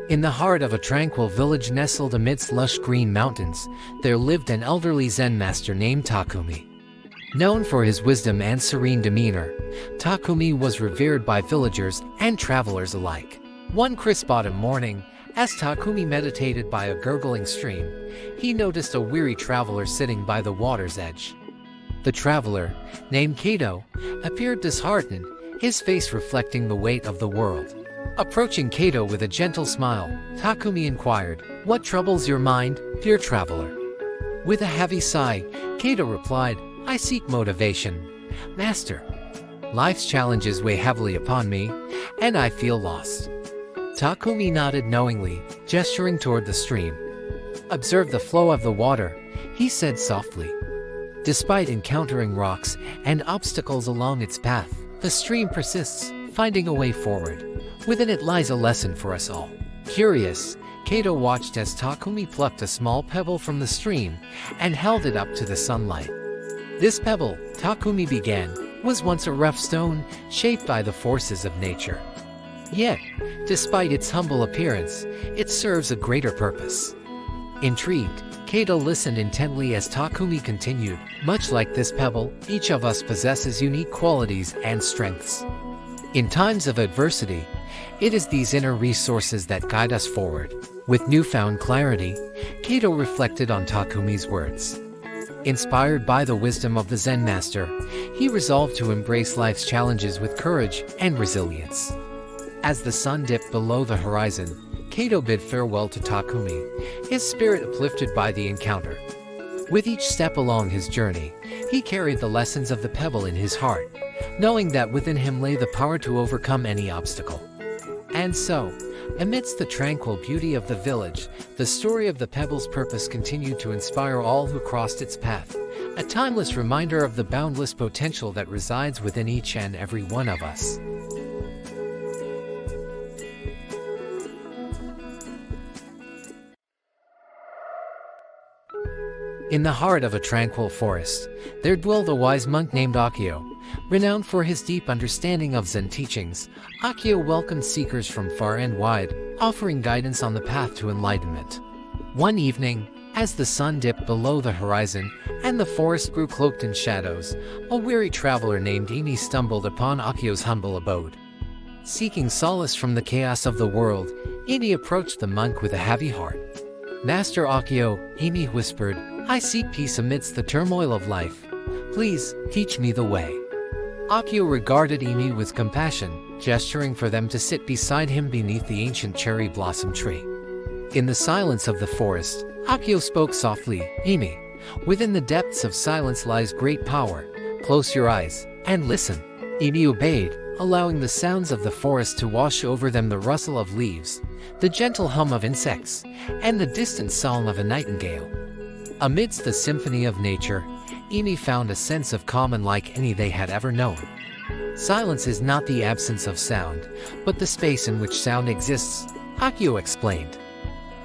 In the heart of a tranquil village nestled amidst lush green mountains, there lived an elderly Zen master named Takumi. Known for his wisdom and serene demeanor, Takumi was revered by villagers and travelers alike. One crisp autumn morning, as Takumi meditated by a gurgling stream, he noticed a weary traveler sitting by the water's edge. The traveler, named Kato, appeared disheartened, his face reflecting the weight of the world. Approaching Kato with a gentle smile, Takumi inquired, "What troubles your mind, dear traveler?" With a heavy sigh, Kato replied, "I seek motivation, Master. Life's challenges weigh heavily upon me, and I feel lost." Takumi nodded knowingly, gesturing toward the stream. "Observe the flow of the water," he said softly. Despite encountering rocks and obstacles along its path, the stream persists, finding a way forward. Within it lies a lesson for us all. Curious, Kato watched as Takumi plucked a small pebble from the stream and held it up to the sunlight. This pebble, Takumi began, was once a rough stone shaped by the forces of nature. Yet, despite its humble appearance, it serves a greater purpose. Intrigued, Kato listened intently as Takumi continued, "Much like this pebble, each of us possesses unique qualities and strengths. In times of adversity, it is these inner resources that guide us forward." With newfound clarity, Kato reflected on Takumi's words. Inspired by the wisdom of the Zen master, he resolved to embrace life's challenges with courage and resilience. As the sun dipped below the horizon, Kato bid farewell to Takumi, his spirit uplifted by the encounter. With each step along his journey, he carried the lessons of the pebble in his heart, knowing that within him lay the power to overcome any obstacle. And so, amidst the tranquil beauty of the village, the story of the pebble's purpose continued to inspire all who crossed its path, a timeless reminder of the boundless potential that resides within each and every one of us. In the heart of a tranquil forest, there dwelled a wise monk named Akio. Renowned for his deep understanding of Zen teachings, Akio welcomed seekers from far and wide, offering guidance on the path to enlightenment. One evening, as the sun dipped below the horizon and the forest grew cloaked in shadows, a weary traveler named Imi stumbled upon Akio's humble abode. Seeking solace from the chaos of the world, Imi approached the monk with a heavy heart. "Master Akio," Imi whispered, "I seek peace amidst the turmoil of life. Please, teach me the way." Akio regarded Imi with compassion, gesturing for them to sit beside him beneath the ancient cherry blossom tree. In the silence of the forest, Akio spoke softly, "Imi, within the depths of silence lies great power. Close your eyes and listen." Imi obeyed, allowing the sounds of the forest to wash over them, the rustle of leaves, the gentle hum of insects, and the distant song of a nightingale. Amidst the symphony of nature, Imi found a sense of calm unlike any they had ever known. Silence is not the absence of sound, but the space in which sound exists, Akio explained.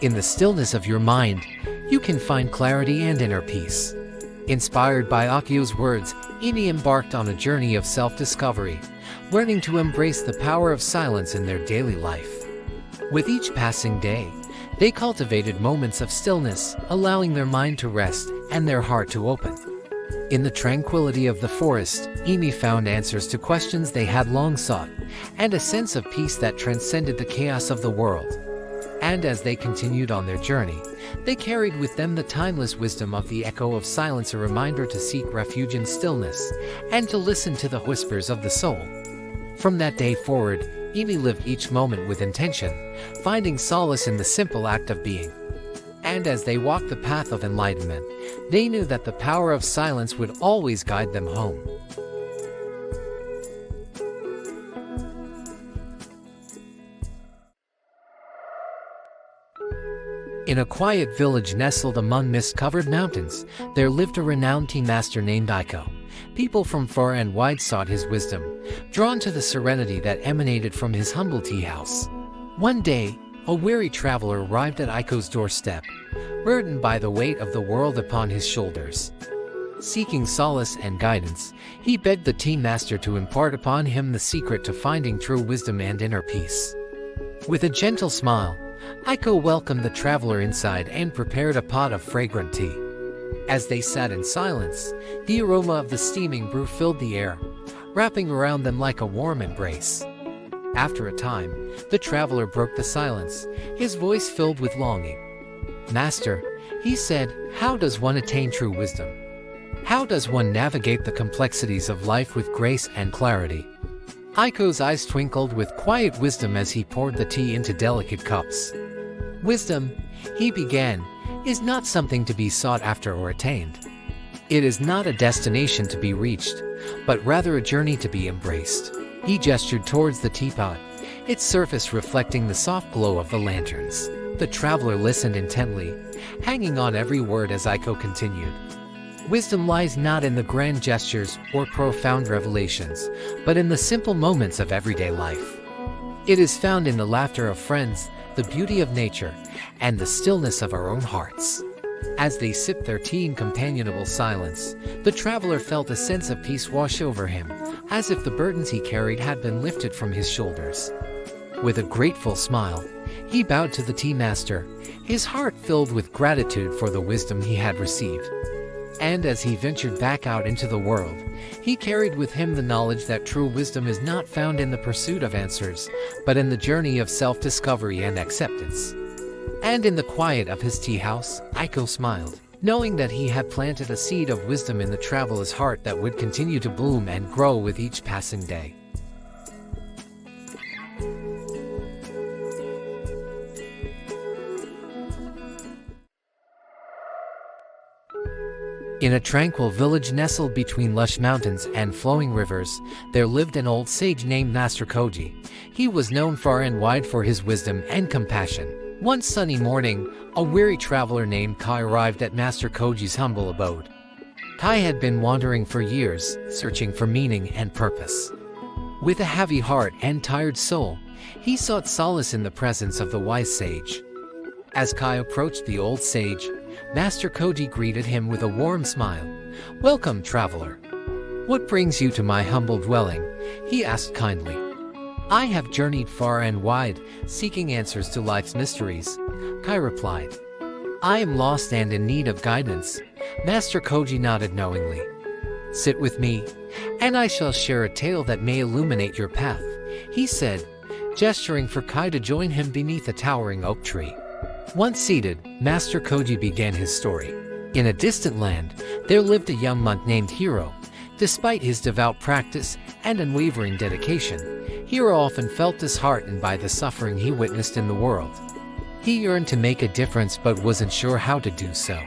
In the stillness of your mind, you can find clarity and inner peace. Inspired by Akio's words, Imi embarked on a journey of self-discovery, learning to embrace the power of silence in their daily life. With each passing day, they cultivated moments of stillness, allowing their mind to rest and their heart to open. In the tranquility of the forest, Imi found answers to questions they had long sought, and a sense of peace that transcended the chaos of the world. And as they continued on their journey, they carried with them the timeless wisdom of the echo of silence, a reminder to seek refuge in stillness, and to listen to the whispers of the soul. From that day forward, Imi lived each moment with intention, finding solace in the simple act of being. And as they walked the path of enlightenment, they knew that the power of silence would always guide them home. In a quiet village nestled among mist-covered mountains, there lived a renowned tea master named Aiko. People from far and wide sought his wisdom, drawn to the serenity that emanated from his humble tea house. One day, a weary traveler arrived at Aiko's doorstep, burdened by the weight of the world upon his shoulders. Seeking solace and guidance, he begged the tea master to impart upon him the secret to finding true wisdom and inner peace. With a gentle smile, Aiko welcomed the traveler inside and prepared a pot of fragrant tea. As they sat in silence, the aroma of the steaming brew filled the air, wrapping around them like a warm embrace. After a time, the traveler broke the silence, his voice filled with longing. "Master," he said, "how does one attain true wisdom? How does one navigate the complexities of life with grace and clarity?" Aiko's eyes twinkled with quiet wisdom as he poured the tea into delicate cups. "Wisdom," he began, "is not something to be sought after or attained. It is not a destination to be reached, but rather a journey to be embraced." He gestured towards the teapot, its surface reflecting the soft glow of the lanterns. The traveler listened intently, hanging on every word as Aiko continued. "Wisdom lies not in the grand gestures or profound revelations, but in the simple moments of everyday life. It is found in the laughter of friends, the beauty of nature, and the stillness of our own hearts." As they sipped their tea in companionable silence, the traveler felt a sense of peace wash over him, as if the burdens he carried had been lifted from his shoulders. With a grateful smile, he bowed to the tea master, his heart filled with gratitude for the wisdom he had received. And as he ventured back out into the world, he carried with him the knowledge that true wisdom is not found in the pursuit of answers, but in the journey of self-discovery and acceptance. And in the quiet of his tea house, Aiko smiled, knowing that he had planted a seed of wisdom in the traveler's heart that would continue to bloom and grow with each passing day. In a tranquil village nestled between lush mountains and flowing rivers, there lived an old sage named Master Koji. He was known far and wide for his wisdom and compassion. One sunny morning, a weary traveler named Kai arrived at Master Koji's humble abode. Kai had been wandering for years, searching for meaning and purpose. With a heavy heart and tired soul, he sought solace in the presence of the wise sage. As Kai approached the old sage, Master Koji greeted him with a warm smile. "Welcome, traveler. What brings you to my humble dwelling?" he asked kindly. "I have journeyed far and wide, seeking answers to life's mysteries," Kai replied. "I am lost and in need of guidance." Master Koji nodded knowingly. "Sit with me, and I shall share a tale that may illuminate your path," he said, gesturing for Kai to join him beneath a towering oak tree. Once seated, Master Koji began his story. In a distant land, there lived a young monk named Hiro. Despite his devout practice and unwavering dedication, Hiro often felt disheartened by the suffering he witnessed in the world. He yearned to make a difference but wasn't sure how to do so.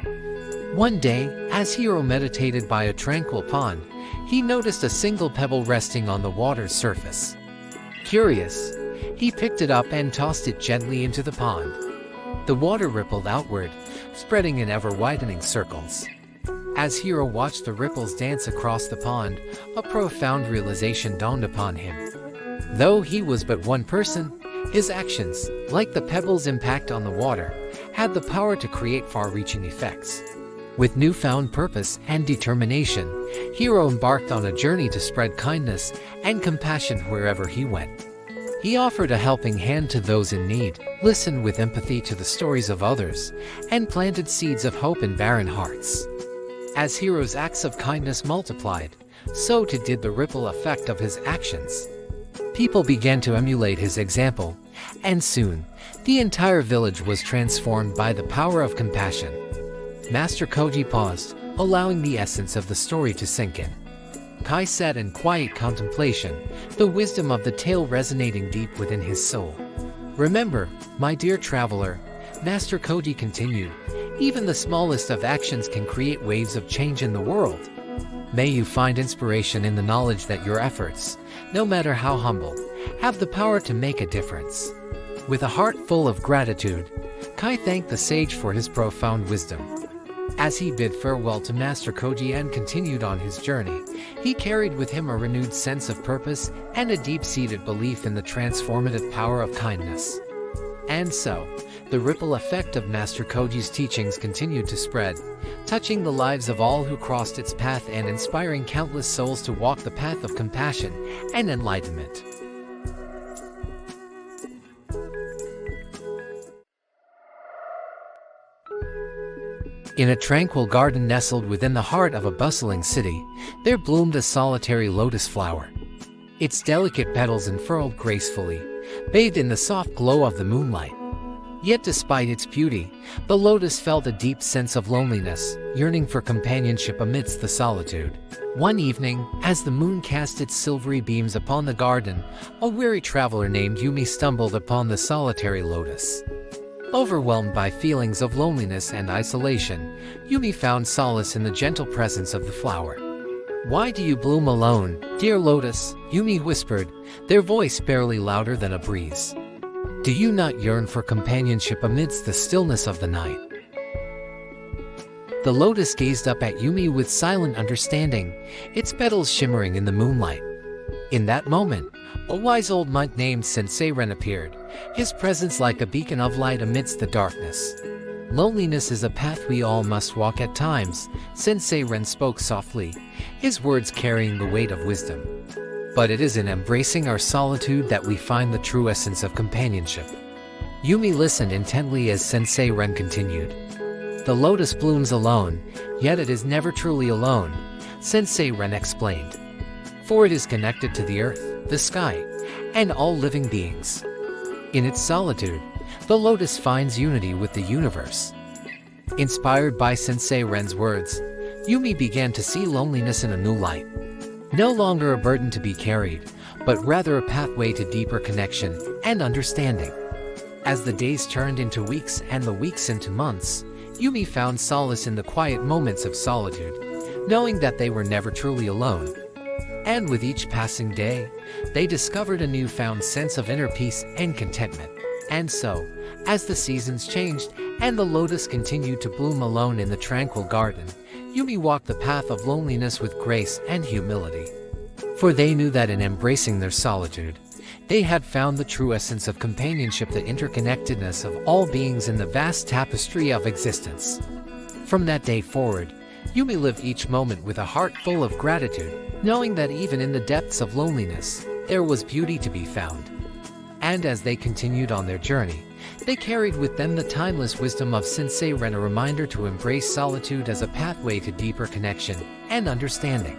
One day, as Hiro meditated by a tranquil pond, he noticed a single pebble resting on the water's surface. Curious, he picked it up and tossed it gently into the pond. The water rippled outward, spreading in ever-widening circles. As Hiro watched the ripples dance across the pond, a profound realization dawned upon him. Though he was but one person, his actions, like the pebble's impact on the water, had the power to create far-reaching effects. With newfound purpose and determination, Hiro embarked on a journey to spread kindness and compassion wherever he went. He offered a helping hand to those in need, listened with empathy to the stories of others, and planted seeds of hope in barren hearts. As Hiro's acts of kindness multiplied, so too did the ripple effect of his actions. People began to emulate his example, and soon, the entire village was transformed by the power of compassion. Master Koji paused, allowing the essence of the story to sink in. Kai sat in quiet contemplation, the wisdom of the tale resonating deep within his soul. "Remember, my dear traveler," Master Koji continued, "even the smallest of actions can create waves of change in the world. May you find inspiration in the knowledge that your efforts, no matter how humble, have the power to make a difference." With a heart full of gratitude, Kai thanked the sage for his profound wisdom. As he bid farewell to Master Koji and continued on his journey, he carried with him a renewed sense of purpose and a deep-seated belief in the transformative power of kindness. And so, the ripple effect of Master Koji's teachings continued to spread, touching the lives of all who crossed its path and inspiring countless souls to walk the path of compassion and enlightenment. In a tranquil garden nestled within the heart of a bustling city, there bloomed a solitary lotus flower. Its delicate petals unfurled gracefully, bathed in the soft glow of the moonlight. Yet despite its beauty, the lotus felt a deep sense of loneliness, yearning for companionship amidst the solitude. One evening, as the moon cast its silvery beams upon the garden, a weary traveler named Yumi stumbled upon the solitary lotus. Overwhelmed by feelings of loneliness and isolation, Yumi found solace in the gentle presence of the flower. "Why do you bloom alone, dear lotus?" Yumi whispered, their voice barely louder than a breeze. "Do you not yearn for companionship amidst the stillness of the night?" The lotus gazed up at Yumi with silent understanding, its petals shimmering in the moonlight. In that moment, a wise old monk named Sensei Ren appeared, his presence like a beacon of light amidst the darkness. "Loneliness is a path we all must walk at times," Sensei Ren spoke softly, his words carrying the weight of wisdom. "But it is in embracing our solitude that we find the true essence of companionship." Yumi listened intently as Sensei Ren continued. "The lotus blooms alone, yet it is never truly alone," Sensei Ren explained. "For it is connected to the earth, the sky, and all living beings. In its solitude, the lotus finds unity with the universe." Inspired by Sensei Ren's words, Yumi began to see loneliness in a new light. No longer a burden to be carried, but rather a pathway to deeper connection and understanding. As the days turned into weeks and the weeks into months, Yumi found solace in the quiet moments of solitude, knowing that they were never truly alone. And with each passing day, they discovered a newfound sense of inner peace and contentment. And so, as the seasons changed and the lotus continued to bloom alone in the tranquil garden, Yumi walked the path of loneliness with grace and humility. For they knew that in embracing their solitude, they had found the true essence of companionship, the interconnectedness of all beings in the vast tapestry of existence. From that day forward, Yumi lived each moment with a heart full of gratitude, knowing that even in the depths of loneliness, there was beauty to be found. And as they continued on their journey, they carried with them the timeless wisdom of Sensei Ren, a reminder to embrace solitude as a pathway to deeper connection and understanding.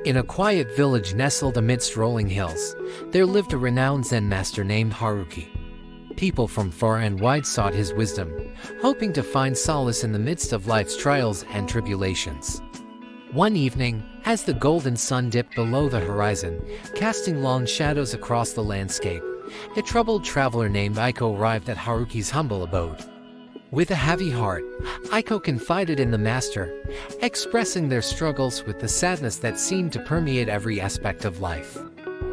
In a quiet village nestled amidst rolling hills, there lived a renowned Zen master named Haruki. People from far and wide sought his wisdom, hoping to find solace in the midst of life's trials and tribulations. One evening, as the golden sun dipped below the horizon, casting long shadows across the landscape, a troubled traveler named Aiko arrived at Haruki's humble abode. With a heavy heart, Aiko confided in the master, expressing their struggles with the sadness that seemed to permeate every aspect of life.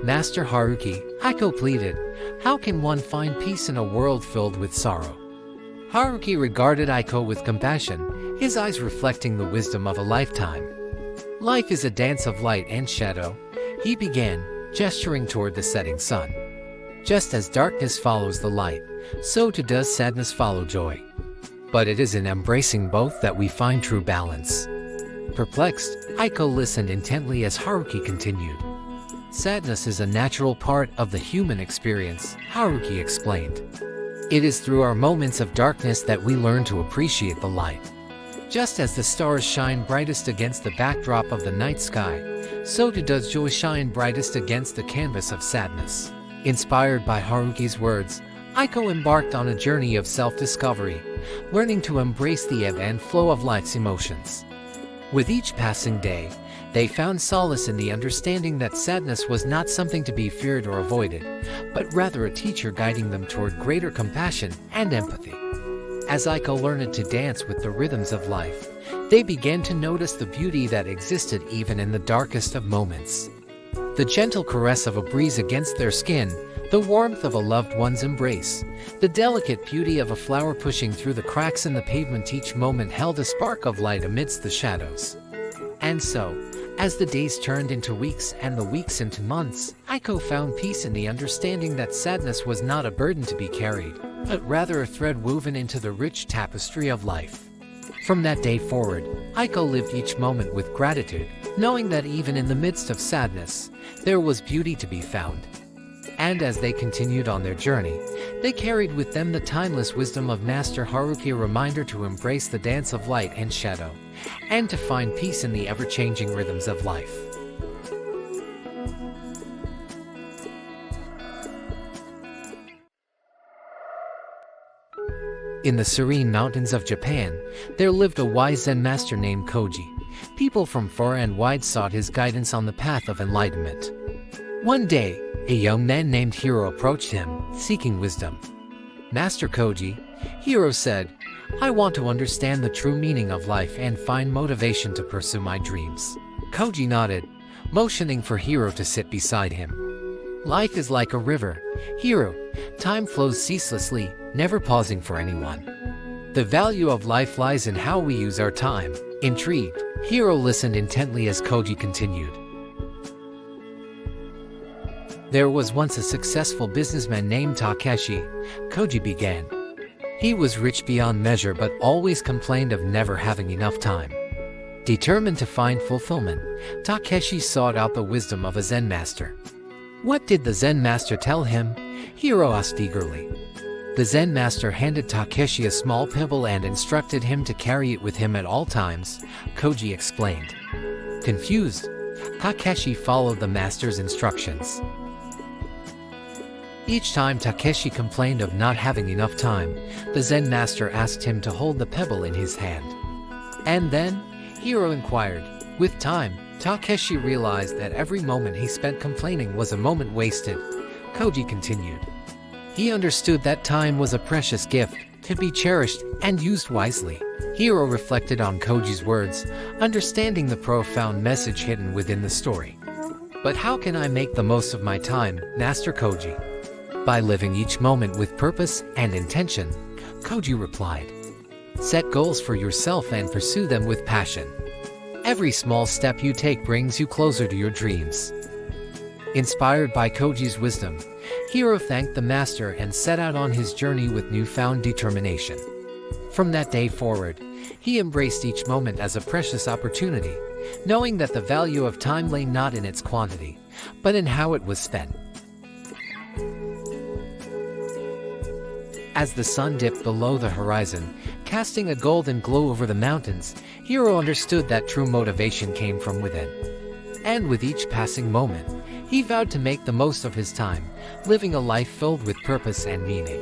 "Master Haruki," Aiko pleaded, "how can one find peace in a world filled with sorrow?" Haruki regarded Aiko with compassion, his eyes reflecting the wisdom of a lifetime. "Life is a dance of light and shadow," he began, gesturing toward the setting sun. "Just as darkness follows the light, so too does sadness follow joy. But it is in embracing both that we find true balance." Perplexed, Aiko listened intently as Haruki continued. "Sadness is a natural part of the human experience," Haruki explained. "It is through our moments of darkness that we learn to appreciate the light. Just as the stars shine brightest against the backdrop of the night sky, so too does joy shine brightest against the canvas of sadness." Inspired by Haruki's words, Aiko embarked on a journey of self-discovery, learning to embrace the ebb and flow of life's emotions. With each passing day, they found solace in the understanding that sadness was not something to be feared or avoided, but rather a teacher guiding them toward greater compassion and empathy. As Aiko learned to dance with the rhythms of life, they began to notice the beauty that existed even in the darkest of moments. The gentle caress of a breeze against their skin, the warmth of a loved one's embrace, the delicate beauty of a flower pushing through the cracks in the pavement, each moment held a spark of light amidst the shadows. And so, as the days turned into weeks and the weeks into months, Aiko found peace in the understanding that sadness was not a burden to be carried, but rather a thread woven into the rich tapestry of life. From that day forward, Aiko lived each moment with gratitude, knowing that even in the midst of sadness, there was beauty to be found. And as they continued on their journey, they carried with them the timeless wisdom of Master Haruki, a reminder to embrace the dance of light and shadow, and to find peace in the ever-changing rhythms of life. In the serene mountains of Japan, there lived a wise Zen master named Koji. People from far and wide sought his guidance on the path of enlightenment. One day, a young man named Hiro approached him, seeking wisdom. "Master Koji," Hiro said, "I want to understand the true meaning of life and find motivation to pursue my dreams." Koji nodded, motioning for Hiro to sit beside him. "Life is like a river, Hiro. Time flows ceaselessly, never pausing for anyone. The value of life lies in how we use our time." Intrigued, Hiro listened intently as Koji continued. "There was once a successful businessman named Takeshi," Koji began. "He was rich beyond measure but always complained of never having enough time. Determined to find fulfillment, Takeshi sought out the wisdom of a Zen master." "What did the Zen master tell him?" Hiro asked eagerly. The Zen master handed Takeshi a small pebble and instructed him to carry it with him at all times, Koji explained. Confused, Takeshi followed the master's instructions. Each time Takeshi complained of not having enough time, the Zen master asked him to hold the pebble in his hand. "And then?" Hiro inquired. With time, Takeshi realized that every moment he spent complaining was a moment wasted. Koji continued. He understood that time was a precious gift, to be cherished and used wisely. Hiro reflected on Koji's words, understanding the profound message hidden within the story. "But how can I make the most of my time, Master Koji?" "By living each moment with purpose and intention," Koji replied. "Set goals for yourself and pursue them with passion. Every small step you take brings you closer to your dreams." Inspired by Koji's wisdom, Hiro thanked the master and set out on his journey with newfound determination. From that day forward, he embraced each moment as a precious opportunity, knowing that the value of time lay not in its quantity, but in how it was spent. As the sun dipped below the horizon, casting a golden glow over the mountains, Hiro understood that true motivation came from within. And with each passing moment, he vowed to make the most of his time, living a life filled with purpose and meaning.